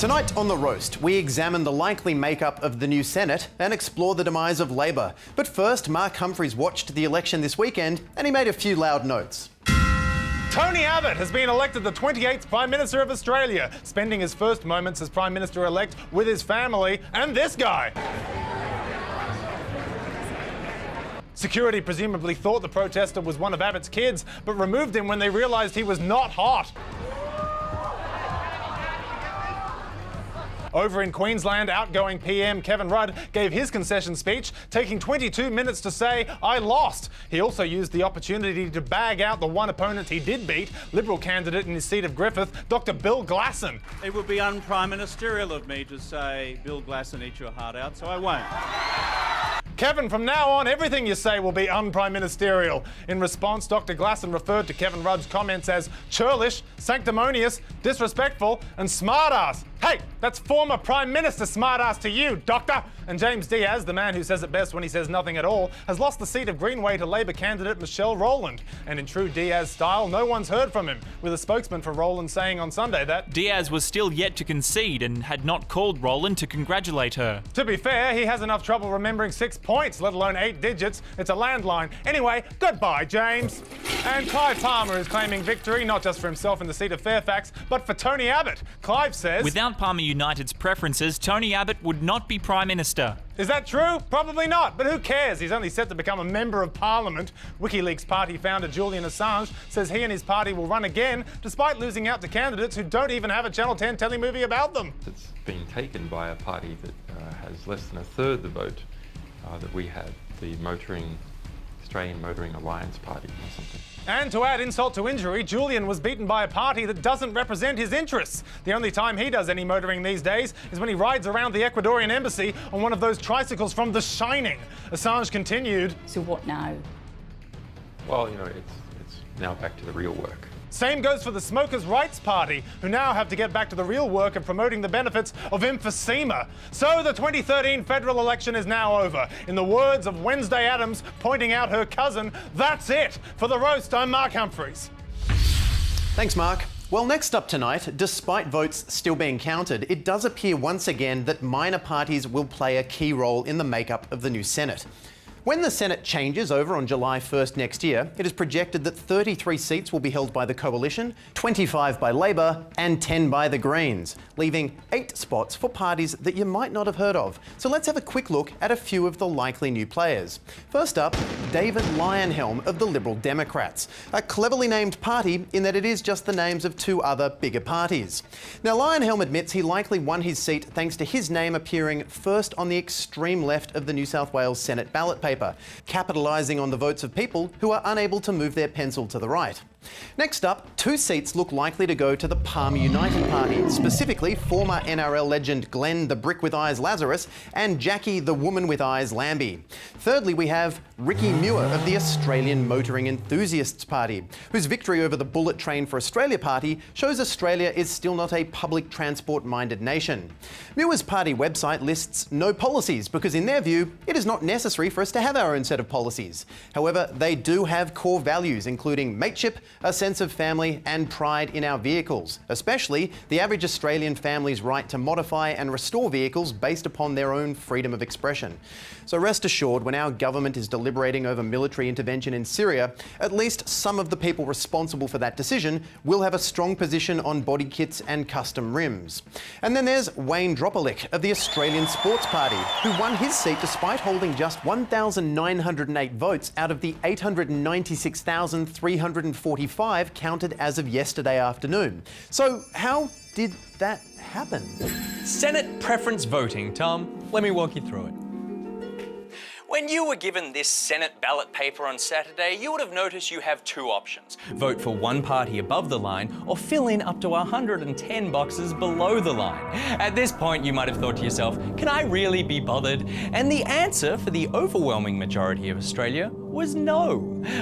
Tonight on The Roast, we examine the likely makeup of the new Senate and explore the demise of Labor. But first, Mark Humphries watched the election this weekend and he made a few loud notes. Tony Abbott has been elected the 28th Prime Minister of Australia, spending his first moments as Prime Minister-elect with his family and this guy. Security presumably thought the protester was one of Abbott's kids, but removed him when they realised he was not hot. Over in Queensland, outgoing PM Kevin Rudd gave his concession speech, taking 22 minutes to say, "I lost." He also used the opportunity to bag out the one opponent he did beat, Liberal candidate in his seat of Griffith, Dr Bill Glasson. It would be un-prime ministerial of me to say, "Bill Glasson, eat your heart out," so I won't. Kevin, from now on, everything you say will be un-prime ministerial. In response, Dr Glasson referred to Kevin Rudd's comments as churlish, sanctimonious, disrespectful and smart-ass. Hey, that's former Prime Minister smart-ass to you, Doctor! And James Diaz, the man who says it best when he says nothing at all, has lost the seat of Greenway to Labor candidate Michelle Rowland. And in true Diaz style, no one's heard from him, with a spokesman for Rowland saying on Sunday that Diaz was still yet to concede and had not called Rowland to congratulate her. To be fair, he has enough trouble remembering 6 points, let alone 8 digits. It's a landline. Anyway, goodbye, James. And Clive Palmer is claiming victory, not just for himself in the seat of Fairfax, but for Tony Abbott. Clive says, without Palmer United's preferences, Tony Abbott would not be Prime Minister. Is that true? Probably not, but who cares? He's only set to become a member of Parliament. WikiLeaks party founder Julian Assange says he and his party will run again, despite losing out to candidates who don't even have a Channel 10 telemovie about them. It's been taken by a party that has less than a third the vote that we had, the Australian Motoring Alliance Party or something. And to add insult to injury, Julian was beaten by a party that doesn't represent his interests. The only time he does any motoring these days is when he rides around the Ecuadorian embassy on one of those tricycles from The Shining. Assange continued, "So what now?" Well, you know, it's now back to the real work. Same goes for the Smokers' Rights Party, who now have to get back to the real work of promoting the benefits of emphysema. So the 2013 federal election is now over. In the words of Wednesday Addams pointing out her cousin, that's it. For The Roast, I'm Mark Humphries. Thanks, Mark. Well, next up tonight, despite votes still being counted, it does appear once again that minor parties will play a key role in the makeup of the new Senate. When the Senate changes over on July 1st next year, it is projected that 33 seats will be held by the Coalition, 25 by Labor and 10 by the Greens, leaving 8 spots for parties that you might not have heard of. So let's have a quick look at a few of the likely new players. First up, David Leyonhjelm of the Liberal Democrats, a cleverly named party in that it is just the names of 2 other bigger parties. Now, Leyonhjelm admits he likely won his seat thanks to his name appearing first on the extreme left of the New South Wales Senate ballot paper, capitalising on the votes of people who are unable to move their pencil to the right. Next up, 2 seats look likely to go to the Palmer United Party, specifically former NRL legend Glenn the Brick with Eyes Lazarus and Jackie the Woman with Eyes Lambie. Thirdly, we have Ricky Muir of the Australian Motoring Enthusiasts Party, whose victory over the Bullet Train for Australia party shows Australia is still not a public transport-minded nation. Muir's party website lists no policies because, in their view, it is not necessary for us to have our own set of policies. However, they do have core values, including mateship, a sense of family and pride in our vehicles, especially the average Australian family's right to modify and restore vehicles based upon their own freedom of expression. So rest assured, when our government is deliberating over military intervention in Syria, at least some of the people responsible for that decision will have a strong position on body kits and custom rims. And then there's Wayne Dropolick of the Australian Sports Party, who won his seat despite holding just 1,908 votes out of the 896,345 counted as of yesterday afternoon. So how did that happen? Senate preference voting, Tom. Let me walk you through it. When you were given this Senate ballot paper on Saturday, you would have noticed you have 2 options. Vote for one party above the line or fill in up to 110 boxes below the line. At this point, you might have thought to yourself, can I really be bothered? And the answer for the overwhelming majority of Australia was no.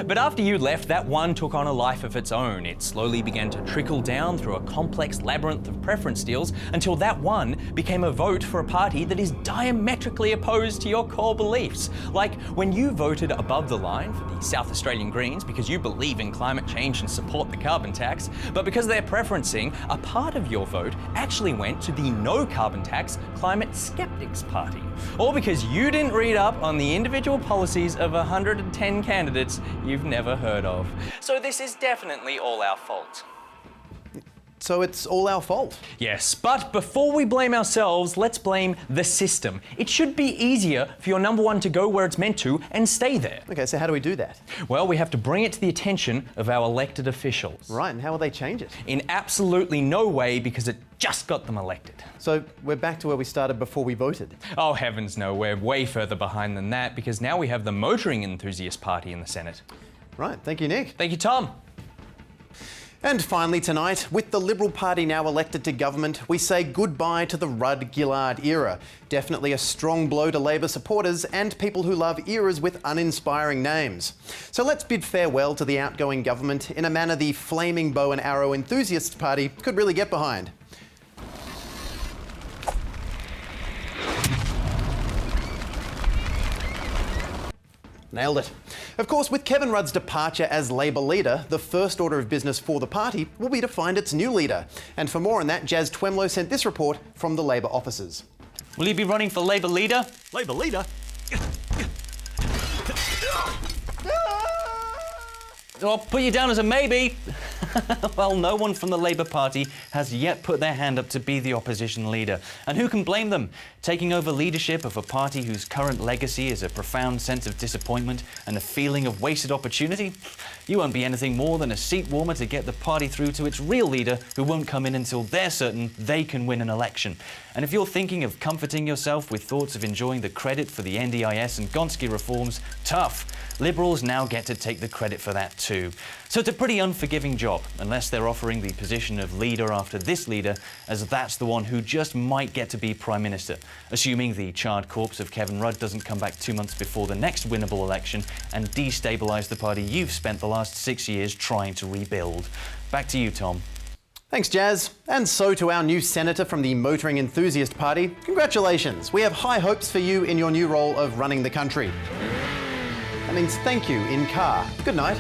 But after you left, that one took on a life of its own. It slowly began to trickle down through a complex labyrinth of preference deals until that one became a vote for a party that is diametrically opposed to your core beliefs. Like when you voted above the line for the South Australian Greens because you believe in climate change and support the carbon tax, but because they're preferencing, a part of your vote actually went to the no carbon tax climate skeptics party. Or because you didn't read up on the individual policies of 110 candidates you've never heard of. So this is definitely all our fault. So it's all our fault. Yes, but before we blame ourselves, let's blame the system. It should be easier for your number one to go where it's meant to and stay there. Okay, so how do we do that? Well, we have to bring it to the attention of our elected officials. Right, and how will they change it? In absolutely no way, because it just got them elected. So we're back to where we started before we voted. Oh, heavens no, we're way further behind than that, because now we have the motoring enthusiast party in the Senate. Right, thank you, Nick. Thank you, Tom. And finally tonight, with the Liberal Party now elected to government, we say goodbye to the Rudd-Gillard era. Definitely a strong blow to Labor supporters and people who love eras with uninspiring names. So let's bid farewell to the outgoing government in a manner the flaming bow and arrow enthusiast party could really get behind. Nailed it. Of course, with Kevin Rudd's departure as Labor leader, the first order of business for the party will be to find its new leader. And for more on that, Jazz Twemlow sent this report from the Labor offices. Will you be running for Labor leader? Labor leader? I'll put you down as a maybe. Well, no one from the Labour Party has yet put their hand up to be the opposition leader. And who can blame them? Taking over leadership of a party whose current legacy is a profound sense of disappointment and a feeling of wasted opportunity? You won't be anything more than a seat warmer to get the party through to its real leader, who won't come in until they're certain they can win an election. And if you're thinking of comforting yourself with thoughts of enjoying the credit for the NDIS and Gonski reforms, tough. Liberals now get to take the credit for that too. So it's a pretty unforgiving job, unless they're offering the position of leader after this leader, as that's the one who just might get to be Prime Minister, assuming the charred corpse of Kevin Rudd doesn't come back 2 months before the next winnable election and destabilise the party you've spent the last 6 years trying to rebuild. Back to you, Tom. Thanks, Jazz. And so to our new senator from the Motoring Enthusiast Party, congratulations. We have high hopes for you in your new role of running the country. That means thank you in car. Good night.